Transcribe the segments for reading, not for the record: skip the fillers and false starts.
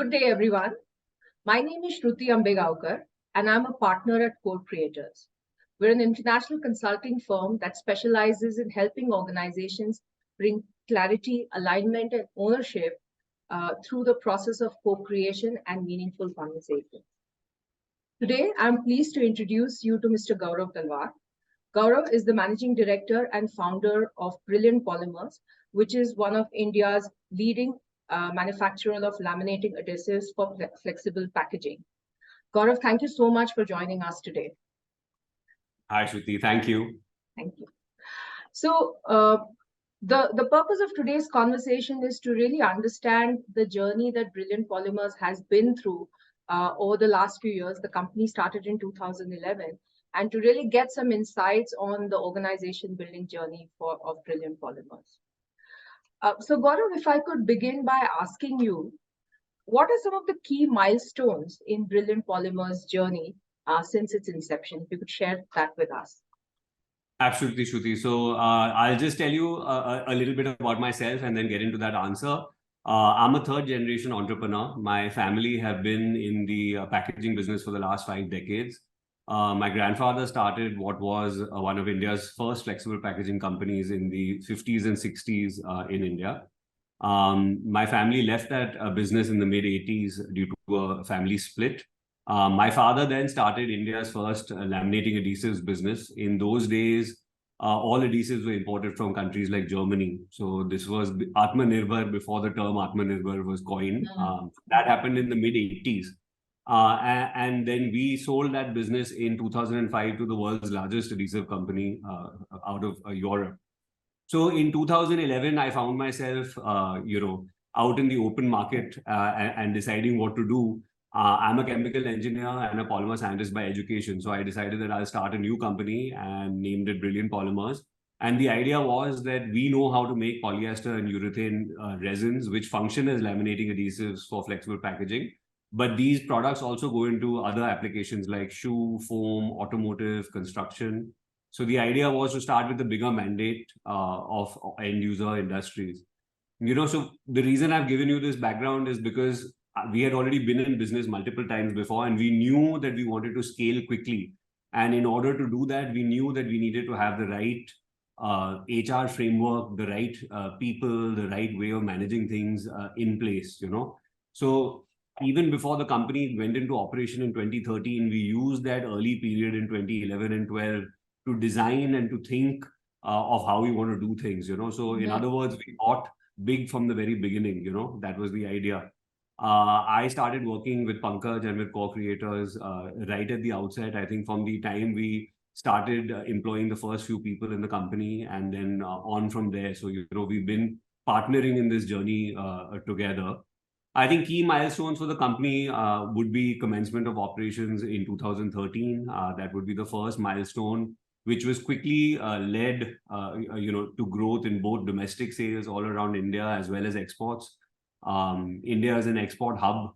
Good day, everyone. My name is Shruti Ambegaonkar, and I'm a partner at Core Creators. We're an international consulting firm that specializes in helping organizations bring clarity, alignment, and ownership through the process of co-creation and meaningful conversation. Today, I'm pleased to introduce you to Mr. Gaurav Talwar. Gaurav is the managing director and founder of Brilliant Polymers, which is one of India's leading manufacturer of laminating adhesives for flexible packaging. Gaurav, thank you so much for joining us today. Hi, Shruti. Thank you. Thank you. So, the purpose of today's conversation is to really understand the journey that Brilliant Polymers has been through over the last few years. The company started in 2011, and to really get some insights on the organization building journey of Brilliant Polymers. So Gaurav, if I could begin by asking you, what are some of the key milestones in Brilliant Polymers' journey since its inception? If you could share that with us. Absolutely, Shruti. So I'll just tell you a little bit about myself and then get into that answer. I'm a third generation entrepreneur. My family have been in the packaging business for the last 5 decades. My grandfather started what was one of India's first flexible packaging companies in the 50s and 60s in India. My family left that business in the mid-80s due to a family split. My father then started India's first laminating adhesives business. In those days, all adhesives were imported from countries like Germany. So this was Atmanirbhar before the term Atmanirbhar was coined. That happened in the mid-80s. And then we sold that business in 2005 to the world's largest adhesive company out of Europe. So in 2011, I found myself, out in the open market and deciding what to do. I'm a chemical engineer and a polymer scientist by education. So I decided that I'll start a new company and named it Brilliant Polymers. And the idea was that we know how to make polyester and urethane resins, which function as laminating adhesives for flexible packaging. But these products also go into other applications like shoe, foam, automotive, construction. So the idea was to start with the bigger mandate of end user industries. So the reason I've given you this background is because we had already been in business multiple times before, and we knew that we wanted to scale quickly. And in order to do that, we knew that we needed to have the right HR framework, the right people, the right way of managing things in place, So even before the company went into operation in 2013, we used that early period in 2011 and 12 to design and to think of how we want to do things, So in other words, we thought big from the very beginning, that was the idea. I started working with Pankaj and with Core Creators right at the outset. I think from the time we started employing the first few people in the company and then on from there. So, we've been partnering in this journey together. I think key milestones for the company would be commencement of operations in 2013. That would be the first milestone, which was quickly led, to growth in both domestic sales all around India as well as exports. India is an export hub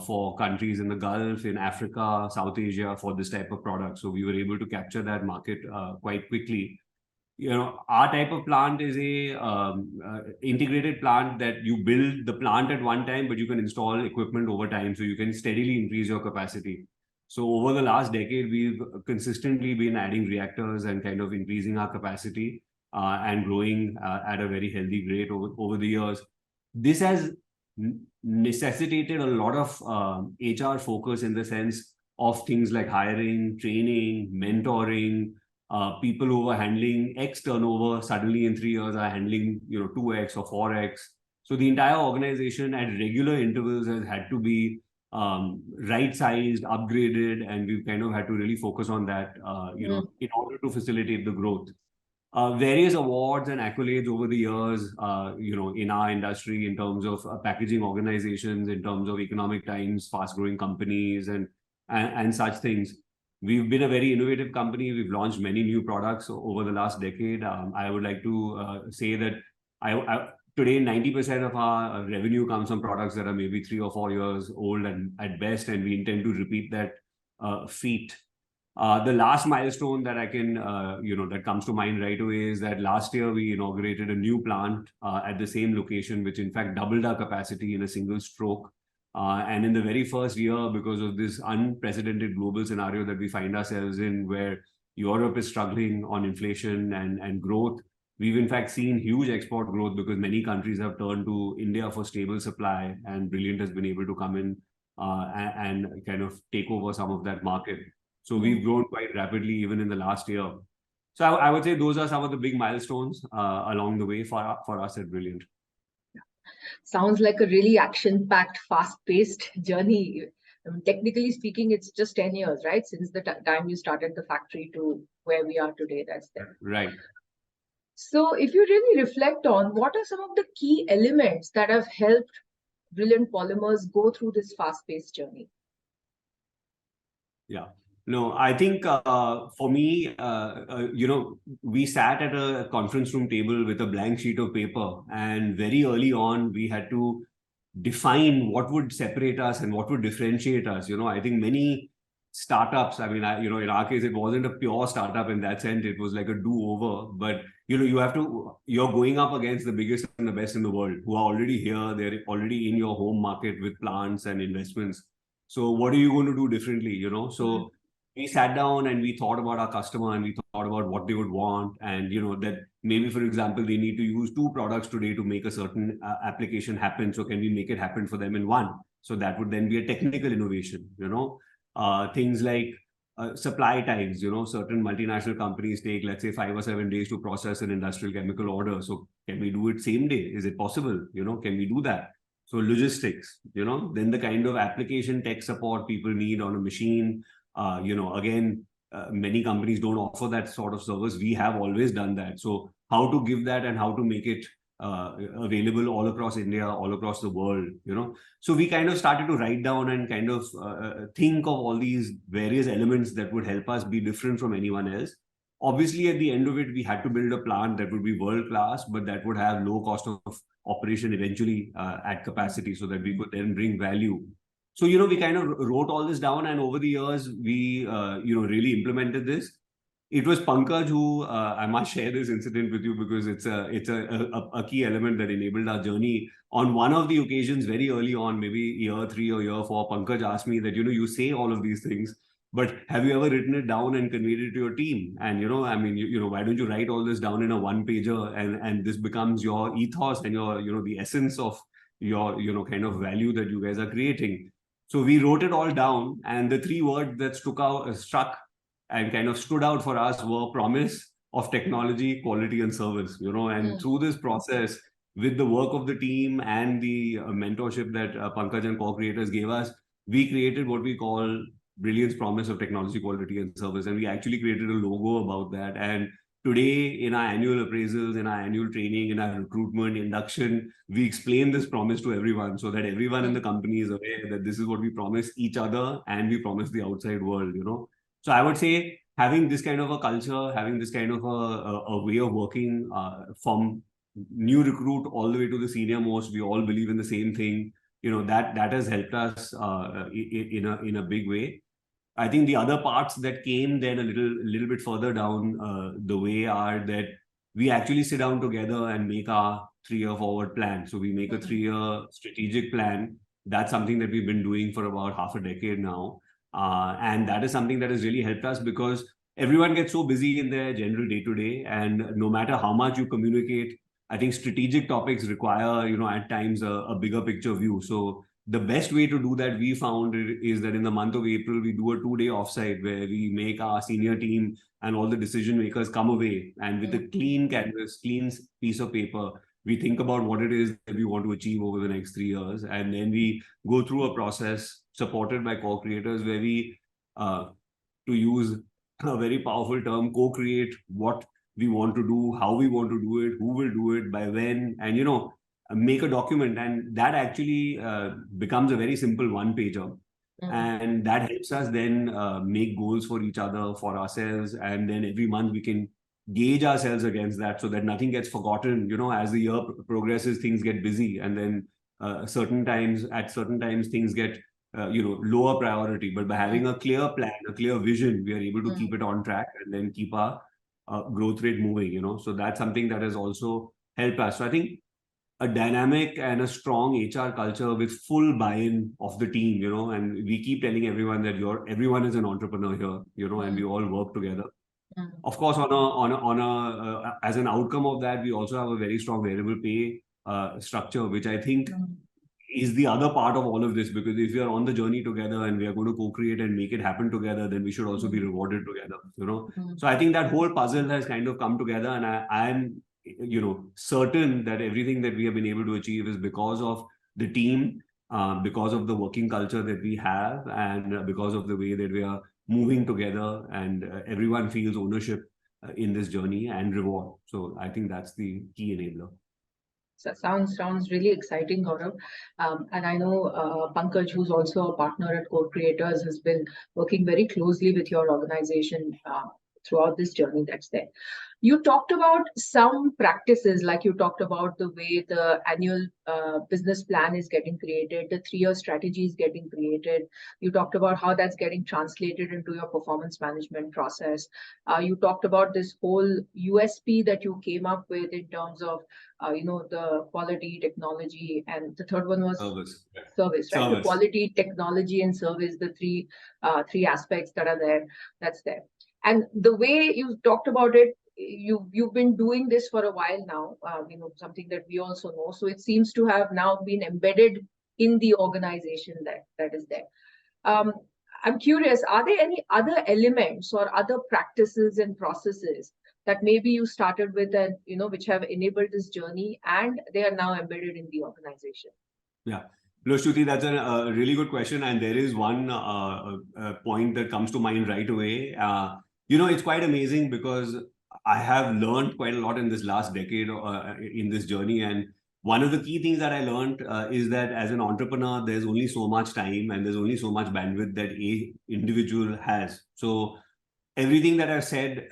for countries in the Gulf, in Africa, South Asia for this type of product. So we were able to capture that market quite quickly. Our type of plant is a integrated plant that you build the plant at one time, but you can install equipment over time, so you can steadily increase your capacity. So over the last decade, we've consistently been adding reactors and kind of increasing our capacity and growing at a very healthy rate over the years. This has necessitated a lot of HR focus in the sense of things like hiring, training, mentoring. People who were handling X turnover suddenly in 3 years are handling 2X or 4X. So the entire organization at regular intervals has had to be right-sized, upgraded, and we've kind of had to really focus on that in order to facilitate the growth. Various awards and accolades over the years, in our industry in terms of packaging organizations, in terms of economic times, fast-growing companies, and such things. We've been a very innovative company. We've launched many new products over the last decade. I would like to say that today, 90% of our revenue comes from products that are maybe 3 or 4 years old and at best, and we intend to repeat that feat. The last milestone that I can, that comes to mind right away is that last year we inaugurated a new plant at the same location, which in fact doubled our capacity in a single stroke. And in the very first year, because of this unprecedented global scenario that we find ourselves in, where Europe is struggling on inflation and growth, we've in fact seen huge export growth because many countries have turned to India for stable supply, and Brilliant has been able to come in and kind of take over some of that market. So we've grown quite rapidly even in the last year. So I would say those are some of the big milestones along the way for us at Brilliant. Sounds like a really action-packed, fast-paced journey. Technically speaking, it's just 10 years, right? Since the time you started the factory to where we are today, that's there. Right. So if you really reflect on what are some of the key elements that have helped Brilliant Polymers go through this fast-paced journey? Yeah. No, I think for me, we sat at a conference room table with a blank sheet of paper, and very early on, we had to define what would separate us and what would differentiate us. I think many startups, I mean, in our case, it wasn't a pure startup in that sense. It was like a do-over, but you're going up against the biggest and the best in the world who are already here. They're already in your home market with plants and investments. So what are you going to do differently, So we sat down and we thought about our customer and we thought about what they would want. And, that maybe, for example, they need to use 2 products today to make a certain application happen. So can we make it happen for them in one? So that would then be a technical innovation, things like supply times, certain multinational companies take, let's say, 5 or 7 days to process an industrial chemical order. So can we do it same day? Is it possible? Can we do that? So logistics, then the kind of application tech support people need on a machine, again, many companies don't offer that sort of service. We have always done that. So how to give that and how to make it available all across India, all across the world, So we kind of started to write down and kind of think of all these various elements that would help us be different from anyone else. Obviously, at the end of it, we had to build a plant that would be world class, but that would have low cost of operation eventually at capacity so that we could then bring value. So, we kind of wrote all this down, and over the years, we, really implemented this. It was Pankaj who, I must share this incident with you because it's a key element that enabled our journey. On one of the occasions, very early on, maybe year 3 or year 4, Pankaj asked me that, you say all of these things, but have you ever written it down and conveyed it to your team? And, I mean, why don't you write all this down in a 1-pager and this becomes your ethos and your, the essence of your, kind of value that you guys are creating. So we wrote it all down, and the 3 words that struck and kind of stood out for us were promise of technology, quality, and service. And through this process, with the work of the team and the mentorship that Pankaj and co-creators gave us, we created what we call Brilliant's promise of technology, quality, and service. And we actually created a logo about that. And today, in our annual appraisals, in our annual training, in our recruitment induction, we explain this promise to everyone so that everyone in the company is aware that this is what we promise each other and we promise the outside world, So I would say having this kind of a culture, having this kind of a way of working from new recruit all the way to the senior most, we all believe in the same thing. That has helped us in a big way. I think the other parts that came then a little bit further down the way are that we actually sit down together and make our 3-year forward plan. So we make a 3-year strategic plan. That's something that we've been doing for about half a decade now. And that is something that has really helped us because everyone gets so busy in their general day-to-day. And no matter how much you communicate, I think strategic topics require, at times a bigger picture view. So the best way to do that, we found, is that in the month of April, we do a 2-day offsite where we make our senior team and all the decision makers come away. And with a clean canvas, clean piece of paper, we think about what it is that we want to achieve over the next 3 years. And then we go through a process supported by co-creators where we, to use a very powerful term, co-create what we want to do, how we want to do it, who will do it, by when, and, make a document. And that actually becomes a very simple 1-pager. And that helps us then make goals for each other, for ourselves. And then every month we can gauge ourselves against that so that nothing gets forgotten. As the year progresses, things get busy. And then at certain times, things get, lower priority. But by having a clear plan, a clear vision, we are able to keep it on track and then keep our growth rate moving, So that's something that has also helped us. So I think a dynamic and a strong HR culture with full buy-in of the team, and we keep telling everyone that everyone is an entrepreneur here, and we all work together. Of course, as an outcome of that, we also have a very strong variable pay structure, which I think is the other part of all of this, because if we are on the journey together and we are going to co-create and make it happen together, then we should also be rewarded together. So I think that whole puzzle has kind of come together, and I'm certain that everything that we have been able to achieve is because of the team, because of the working culture that we have, and because of the way that we are moving together, and everyone feels ownership in this journey and reward. So I think that's the key enabler. So sounds really exciting, Gaurav. And I know Pankaj, who's also a partner at Core Creators, has been working very closely with your organization throughout this journey that's there. You talked about some practices, like you talked about the way the annual business plan is getting created, the 3-year strategy is getting created. You talked about how that's getting translated into your performance management process. You talked about this whole USP that you came up with in terms of, the quality, technology, and the third one was service, right? Service. The quality, technology, and service, the three aspects that are there, that's there. And the way you talked about it, you've been doing this for a while now, something that we also know. So it seems to have now been embedded in the organization that is there. I'm curious, are there any other elements or other practices and processes that maybe you started with and, which have enabled this journey and they are now embedded in the organization? Yeah. Shruti, that's a really good question. And there is one point that comes to mind right away. It's quite amazing because I have learned quite a lot in this last decade in this journey. And one of the key things that I learned is that as an entrepreneur, there's only so much time and there's only so much bandwidth that a individual has. So everything that I've said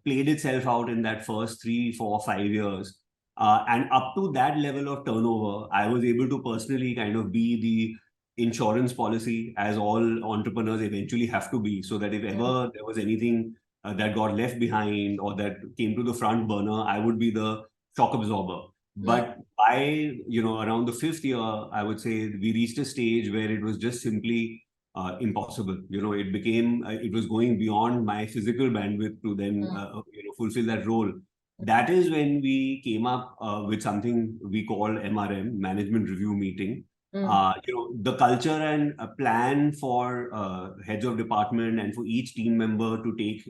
played itself out in that first 3, 4, 5 years. And up to that level of turnover, I was able to personally kind of be the insurance policy, as all entrepreneurs eventually have to be, so that if ever there was anything that got left behind or that came to the front burner, I would be the shock absorber. But by, around the 5th year, I would say we reached a stage where it was just simply impossible. It was going beyond my physical bandwidth to then, fulfill that role. That is when we came up with something we call MRM, Management Review Meeting. The culture and a plan for heads of department and for each team member to take,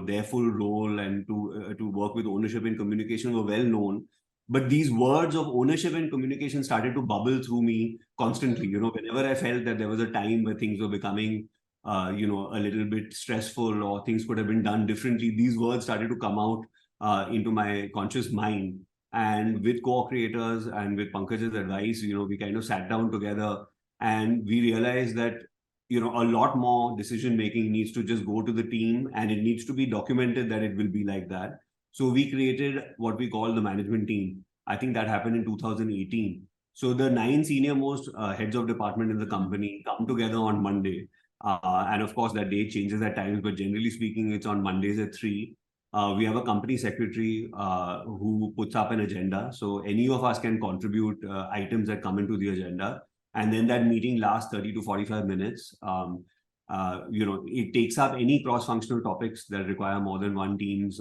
their full role and to work with ownership and communication were well known. But these words of ownership and communication started to bubble through me constantly. Whenever I felt that there was a time where things were becoming, a little bit stressful or things could have been done differently, these words started to come out into my conscious mind. And with co-creators and with Pankaj's advice, we kind of sat down together and we realized that, a lot more decision making needs to just go to the team and it needs to be documented that it will be like that. So we created what we call the management team. I think that happened in 2018. So the 9 senior most heads of department in the company come together on Monday. And of course, that date changes at times, but generally speaking, it's on Mondays at 3. We have a company secretary who puts up an agenda. So any of us can contribute items that come into the agenda. And then that meeting lasts 30 to 45 minutes. It takes up any cross-functional topics that require more than one team's,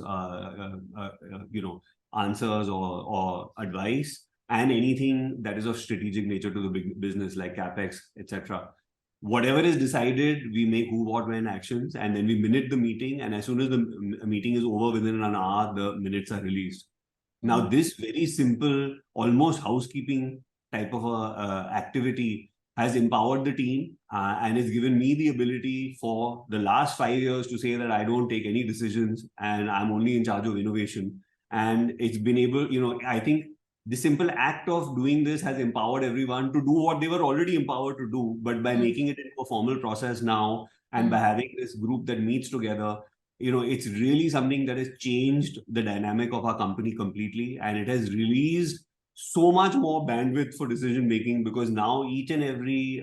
answers or advice, and anything that is of strategic nature to the big business like CapEx, etc. Whatever is decided, we make who, what, when actions, and then we minute the meeting. And as soon as the meeting is over, within an hour, the minutes are released. Now, this very simple, almost housekeeping type of activity has empowered the team and has given me the ability for the last 5 years to say that I don't take any decisions and I'm only in charge of innovation. And it's been able, I think the simple act of doing this has empowered everyone to do what they were already empowered to do, but by making it into a formal process now and by having this group that meets together, it's really something that has changed the dynamic of our company completely. And it has released so much more bandwidth for decision making, because now each and every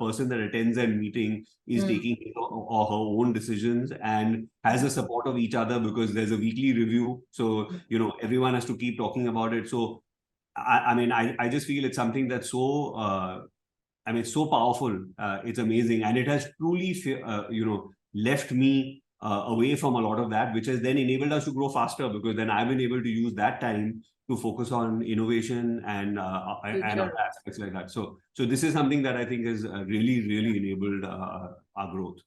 person that attends that meeting is taking his or her own decisions and has the support of each other, because there's a weekly review. So, everyone has to keep talking about it. So I mean, I just feel it's something that's so, I mean, it's so powerful. It's amazing. And it has truly, left me away from a lot of that, which has then enabled us to grow faster, because then I've been able to use that time to focus on innovation and other Future. aspects like that. So this is something that I think has really enabled our growth.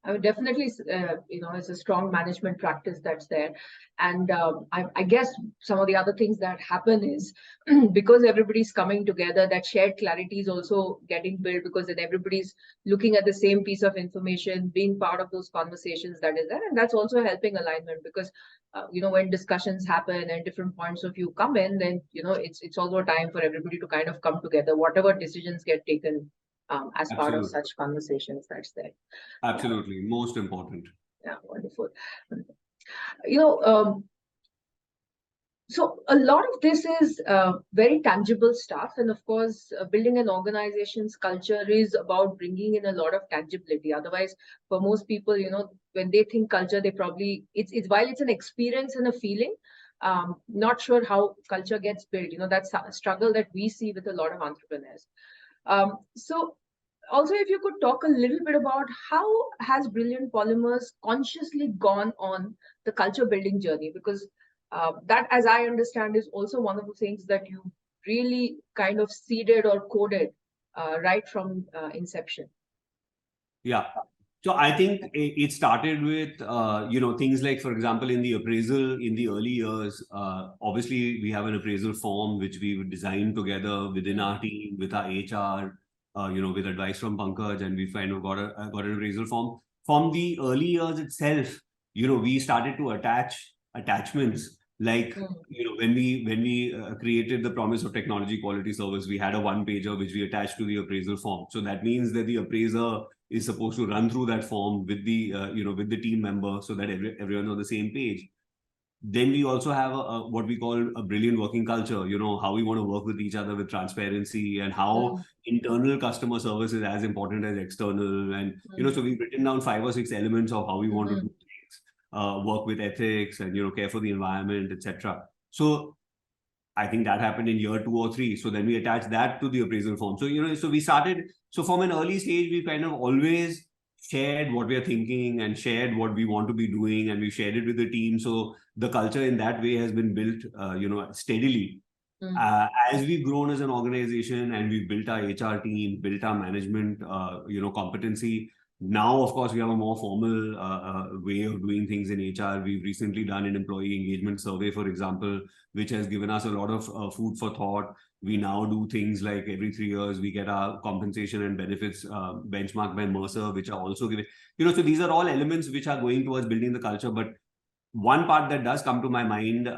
I mean, definitely, it's a strong management practice that's there. And I guess some of the other things that happen is because everybody's coming together, that shared clarity is also getting built, because then everybody's looking at the same piece of information, being part of those conversations that is there. And that's also helping alignment, because, when discussions happen and different points of view come in, then, it's also a time for everybody to kind of come together, whatever decisions get taken as part of Absolutely. such conversations that's there. Yeah. Absolutely. Most important. Yeah, wonderful. You know, so a lot of this is very tangible stuff, and of course, building an organization's culture is about bringing in a lot of tangibility. Otherwise, for most people, when they think culture, they probably it's while it's an experience and a feeling. Not sure how culture gets built. That's a struggle that we see with a lot of entrepreneurs. So also, if you could talk a little bit about how has Brilliant Polymers consciously gone on the culture building journey, because that, as I understand, is also one of the things that you really kind of seeded or coded right from inception. Yeah. So I think it started with, things like, for example, in the appraisal in the early years, obviously we have an appraisal form which we would design together within our team with our HR, with advice from Pankaj, and we kind of got an appraisal form. From the early years itself, we started to attach attachments like, Mm. when we created the promise of technology quality service, we had a one pager which we attached to the appraisal form. So that means that the appraiser is supposed to run through that form with the team member, so that everyone's on the same page. Then we also have what we call a brilliant working culture, how we want to work with each other with transparency, and how Mm. internal customer service is as important as external. And Mm. so we've written down 5 or 6 elements of how we want to do Mhm. things, work with ethics, and care for the environment, etc. So I think that happened in year 2 or 3. So then we attached that to the appraisal form. So, so we started. So from an early stage, we kind of always shared what we are thinking and shared what we want to be doing, and we shared it with the team. So the culture in that way has been built, steadily. Mm. As we've grown as an organization and we've built our HR team, built our management, competency. Now, of course, we have a more formal way of doing things in HR. We've recently done an employee engagement survey, for example, which has given us a lot of food for thought. We now do things like every 3 years, we get our compensation and benefits benchmarked by Mercer, which are also given. So these are all elements which are going towards building the culture. But one part that does come to my mind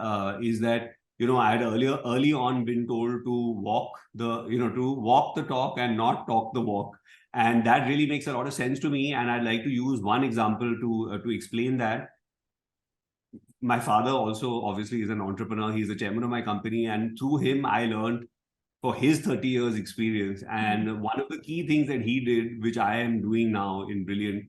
is that I had early on been told to walk the talk and not talk the walk, and that really makes a lot of sense to me. And I'd like to use one example to explain that. My father also obviously is an entrepreneur. He's the chairman of my company, and through him, I learned for his 30 years experience. And one of the key things that he did, which I am doing now in Brilliant,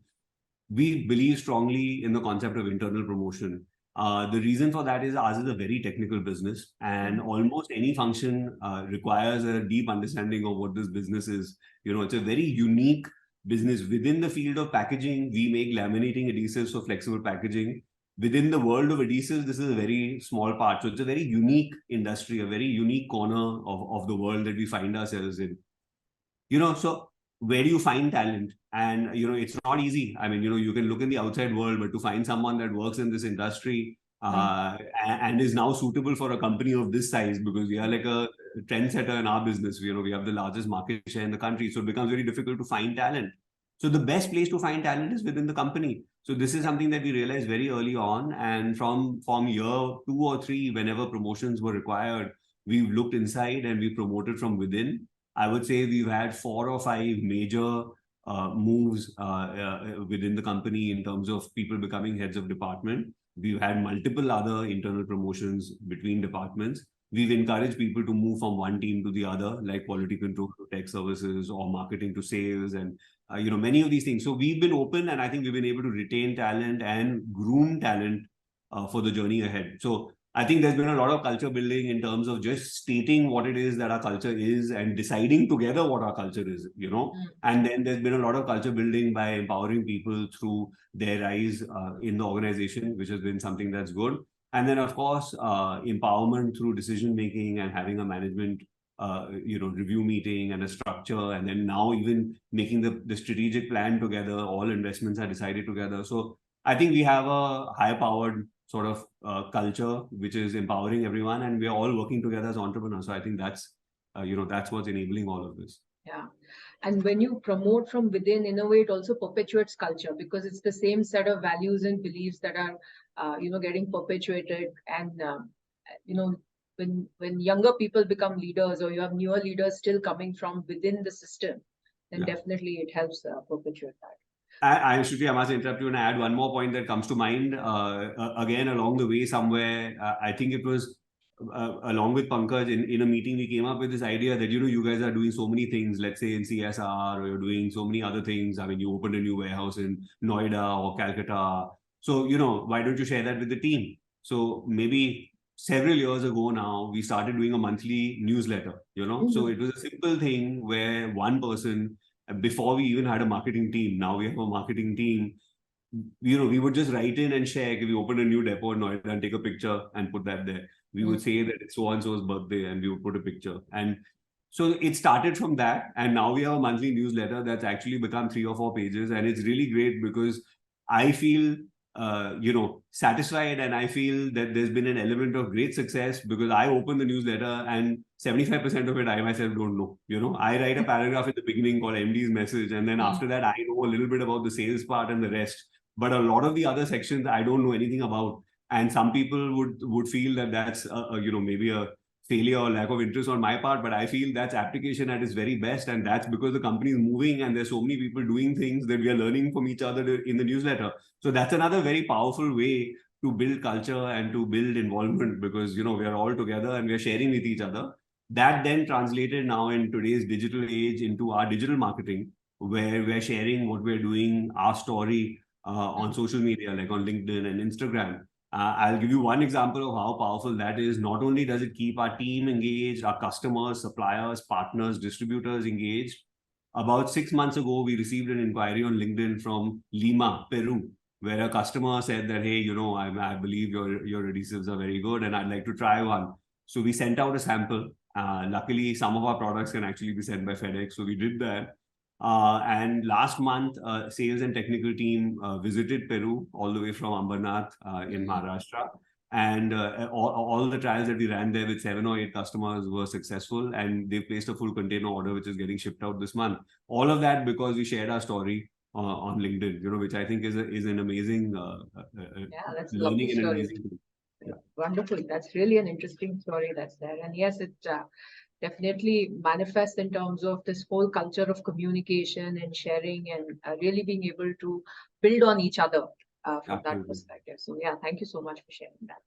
we believe strongly in the concept of internal promotion. The reason for that is ours is a very technical business, and almost any function requires a deep understanding of what this business is. It's a very unique business. Within the field of packaging, we make laminating adhesives for flexible packaging. Within the world of adhesives, this is a very small part. So it's a very unique industry, a very unique corner of the world that we find ourselves in. So where do you find talent? And it's not easy. I mean, you can look in the outside world, but to find someone that works in this industry and is now suitable for a company of this size, because we are like a trendsetter in our business. We have the largest market share in the country, so it becomes very difficult to find talent. So the best place to find talent is within the company. So this is something that we realized very early on, and from year 2 or 3, whenever promotions were required, we looked inside and we promoted from within. I would say we've had 4 or 5 major moves within the company in terms of people becoming heads of department. We've had multiple other internal promotions between departments. We've encouraged people to move from one team to the other, like quality control to tech services, or marketing to sales, and many of these things. So we've been open, and I think we've been able to retain talent and groom talent for the journey ahead. So I think there's been a lot of culture building in terms of just stating what it is that our culture is and deciding together what our culture is, And then there's been a lot of culture building by empowering people through their rise in the organization, which has been something that's good. And then, of course, empowerment through decision making and having a management, review meeting and a structure. And then now even making the strategic plan together, all investments are decided together. So I think we have a high powered sort of culture which is empowering everyone, and we are all working together as entrepreneurs. So I think that's that's what's enabling all of this. Yeah. And when you promote from within, in a way, it also perpetuates culture, because it's the same set of values and beliefs that are, getting perpetuated. And, when younger people become leaders, or you have newer leaders still coming from within the system, then definitely it helps perpetuate that. Shruti, I must interrupt you and add one more point that comes to mind. Again, along the way somewhere, I think it was along with Pankaj in a meeting, we came up with this idea that, you guys are doing so many things, let's say in CSR, or you're doing so many other things. I mean, you opened a new warehouse in Noida or Calcutta. So, why don't you share that with the team? So maybe several years ago now, we started doing a monthly newsletter, So it was a simple thing where one person, before we even had a marketing team, now we have a marketing team, we would just write in and share. If we open a new depot in Noida and take a picture and put that there, we would say that it's so-and-so's birthday and we would put a picture. And so it started from that. And now we have a monthly newsletter that's actually become 3 or 4 pages. And it's really great because I feel, satisfied, and I feel that there's been an element of great success because I open the newsletter and 75% of it I myself don't know. I write a paragraph at the beginning called MD's message, and then after that I know a little bit about the sales part and the rest. But a lot of the other sections I don't know anything about, and some people would feel that that's maybe a failure or lack of interest on my part, but I feel that's application at its very best, and that's because the company is moving and there's so many people doing things that we are learning from each other in the newsletter. So that's another very powerful way to build culture and to build involvement, because we are all together and we are sharing with each other. That then translated now in today's digital age into our digital marketing, where we're sharing what we're doing, our story on social media, like on LinkedIn and Instagram. I'll give you one example of how powerful that is. Not only does it keep our team engaged, our customers, suppliers, partners, distributors engaged. About 6 months ago, we received an inquiry on LinkedIn from Lima, Peru, where a customer said that, hey, I believe your adhesives are very good and I'd like to try one. So we sent out a sample. Luckily, some of our products can actually be sent by FedEx. So we did that. And last month, sales and technical team visited Peru all the way from Ambernath in Maharashtra. And all the trials that we ran there with 7 or 8 customers were successful, and they placed a full container order, which is getting shipped out this month. All of that because we shared our story on LinkedIn, which I think is an amazing that's learning and an story. amazing thing. Yeah. Wonderful. That's really an interesting story that's there. And yes, it definitely manifests in terms of this whole culture of communication and sharing, and really being able to build on each other from that perspective. So yeah, thank you so much for sharing that.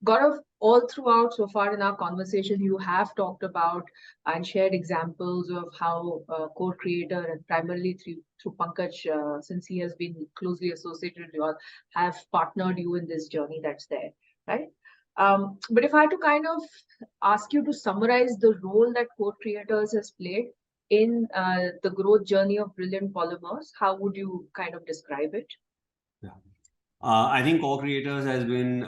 Gaurav, all throughout so far in our conversation, you have talked about and shared examples of how co-creator, and primarily through Pankaj, since he has been closely associated with you all, have partnered you in this journey that's there, right? But if I had to kind of ask you to summarize the role that co-creators has played in the growth journey of Brilliant Polymers, how would you kind of describe it? Yeah. I think co-creators has been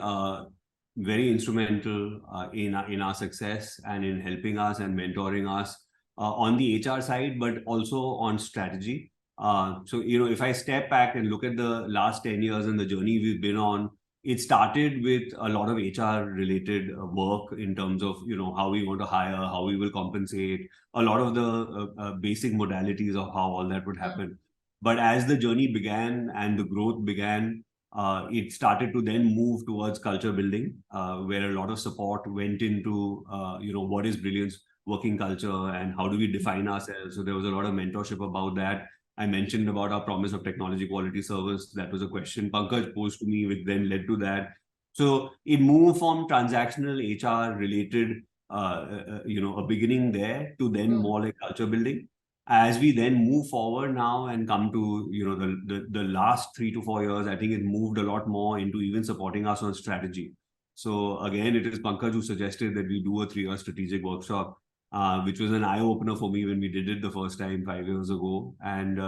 very instrumental in our success and in helping us and mentoring us on the HR side, but also on strategy. So, if I step back and look at the last 10 years and the journey we've been on, it started with a lot of HR related work in terms of, how we want to hire, how we will compensate, a lot of the basic modalities of how all that would happen. But as the journey began and the growth began, it started to then move towards culture building, where a lot of support went into, what is Brilliant's working culture and how do we define ourselves. So there was a lot of mentorship about that. I mentioned about our promise of technology quality service. That was a question Pankaj posed to me, which then led to that. So it moved from transactional HR related, a beginning there to then more like culture building. As we then move forward now and come to the last 3 to 4 years, I think it moved a lot more into even supporting us on strategy. So again, it is Pankaj who suggested that we do a 3-year strategic workshop, which was an eye-opener for me when we did it the first time 5 years ago. And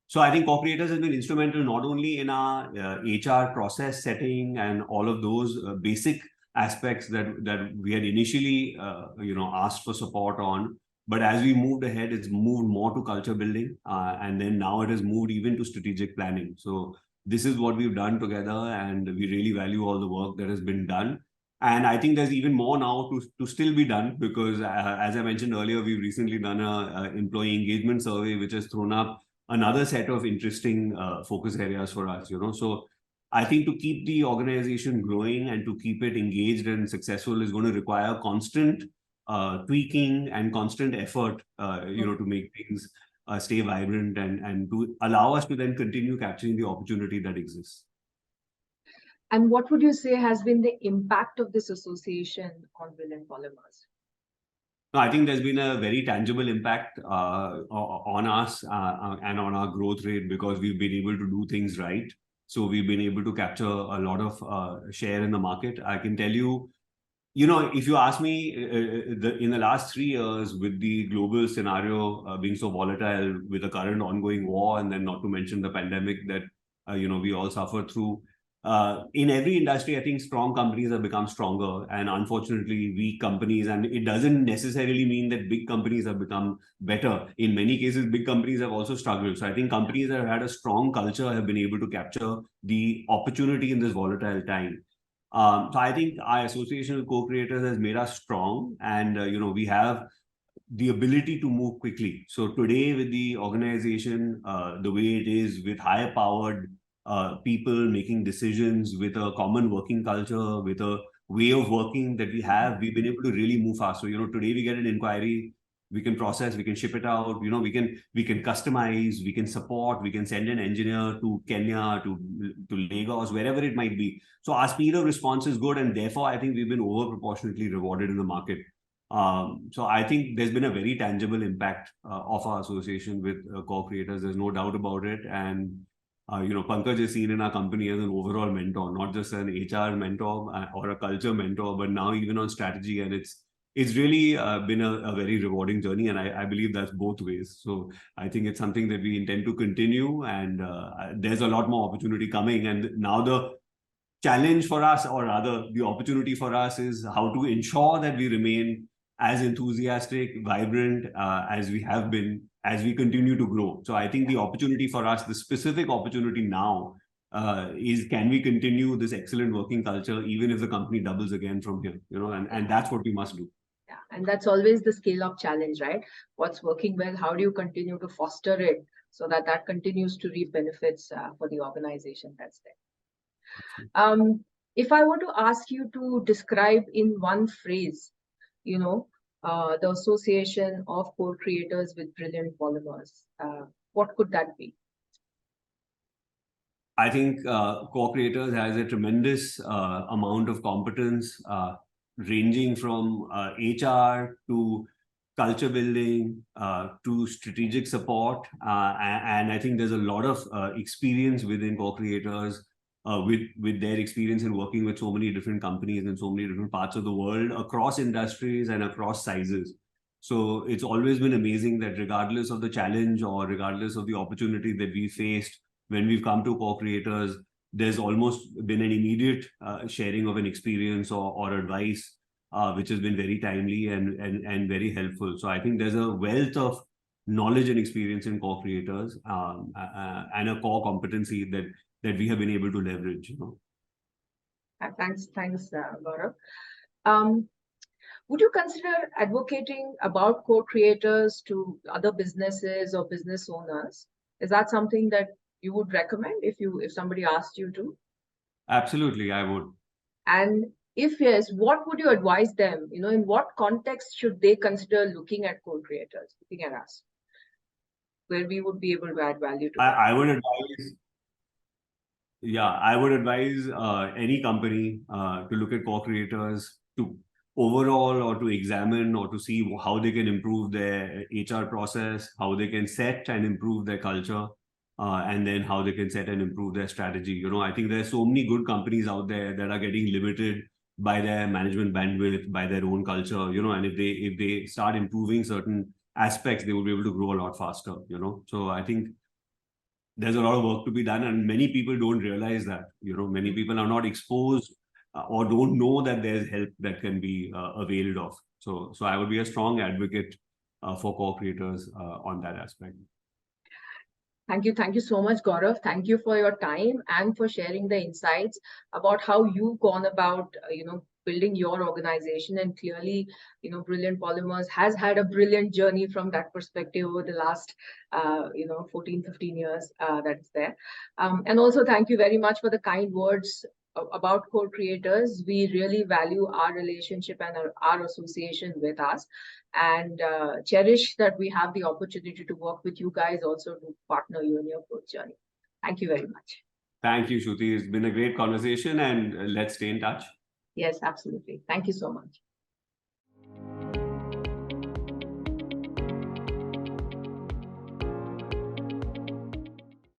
so I think co-creators has been instrumental not only in our HR process setting and all of those basic aspects that we had initially asked for support on, but as we moved ahead, it's moved more to culture building, and then now it has moved even to strategic planning. So this is what we've done together, and we really value all the work that has been done. And I think there's even more now to still be done, because as I mentioned earlier, we've recently done a employee engagement survey, which has thrown up another set of interesting focus areas for us. So I think to keep the organization growing and to keep it engaged and successful is going to require constant tweaking and constant effort, to make things stay vibrant and to allow us to then continue capturing the opportunity that exists. And what would you say has been the impact of this association on Brilliant Polymers? No, I think there's been a very tangible impact on us and on our growth rate, because we've been able to do things right. So we've been able to capture a lot of share in the market. I can tell you, if you ask me, in the last 3 years, with the global scenario being so volatile, with the current ongoing war, and then not to mention the pandemic that we all suffer through, in every industry, I think strong companies have become stronger, and unfortunately, weak companies. And it doesn't necessarily mean that big companies have become better. In many cases, big companies have also struggled. So I think companies that have had a strong culture have been able to capture the opportunity in this volatile time. So I think our association with co-creators has made us strong, and we have the ability to move quickly. So today, with the organization the way it is, with higher powered people making decisions, with a common working culture, with a way of working that we have, we've been able to really move fast. So today we get an inquiry, we can process, we can ship it out, we can customize, we can support, we can send an engineer to Kenya, to Lagos, wherever it might be. So our speed of response is good, and therefore I think we've been over proportionately rewarded in the market. So I think there's been a very tangible impact of our association with co-creators. There's no doubt about it. And Pankaj is seen in our company as an overall mentor, not just an HR mentor or a culture mentor, but now even on strategy. And it's really been a very rewarding journey, and I believe that's both ways. So I think it's something that we intend to continue, and there's a lot more opportunity coming. And now the challenge for us, or rather the opportunity for us, is how to ensure that we remain as enthusiastic, vibrant as we have been, as we continue to grow. So I think the opportunity for us, the specific opportunity now, is, can we continue this excellent working culture even if the company doubles again from here? And that's what we must do. Yeah, and that's always the scale of challenge, right? What's working well? How do you continue to foster it so that that continues to reap benefits for the organization that's there? If I were to ask you to describe in one phrase, the association of co-creators with Brilliant Polymers, what could that be? I think co-creators has a tremendous amount of competence, ranging from HR to culture building to strategic support. And I think there's a lot of experience within co-creators, with their experience in working with so many different companies in so many different parts of the world, across industries and across sizes. So it's always been amazing that regardless of the challenge or regardless of the opportunity that we faced, when we've come to co-creators, there's almost been an immediate sharing of an experience or advice, which has been very timely and very helpful. So I think there's a wealth of knowledge and experience in co-creators, and a core competency that we have been able to leverage. Thanks, Gaurav. Would you consider advocating about co-creators to other businesses or business owners? Is that something that you would recommend if somebody asked you to? Absolutely, I would. And if yes, what would you advise them? In what context should they consider looking at co-creators, looking at us, where we would be able to add value to them? I would advise. Yeah, I would advise any company to look at co-creators to overall, or to examine, or to see how they can improve their HR process, how they can set and improve their culture, and then how they can set and improve their strategy. I think there's so many good companies out there that are getting limited by their management bandwidth, by their own culture, and if they start improving certain aspects, they will be able to grow a lot faster, So I think there's a lot of work to be done, and many people don't realize that, many people are not exposed or don't know that there's help that can be availed of. So I would be a strong advocate for co-creators on that aspect. Thank you. Thank you so much, Gaurav. Thank you for your time and for sharing the insights about how you've gone about, building your organization. And clearly, Brilliant Polymers has had a brilliant journey from that perspective over the last, 14, 15 years that's there. And also, thank you very much for the kind words about co-creators. We really value our relationship and our association with us, and cherish that we have the opportunity to work with you guys, also to partner you in your growth journey. Thank you very much. Thank you, Shruti. It's been a great conversation, and let's stay in touch. Yes, absolutely. Thank you so much.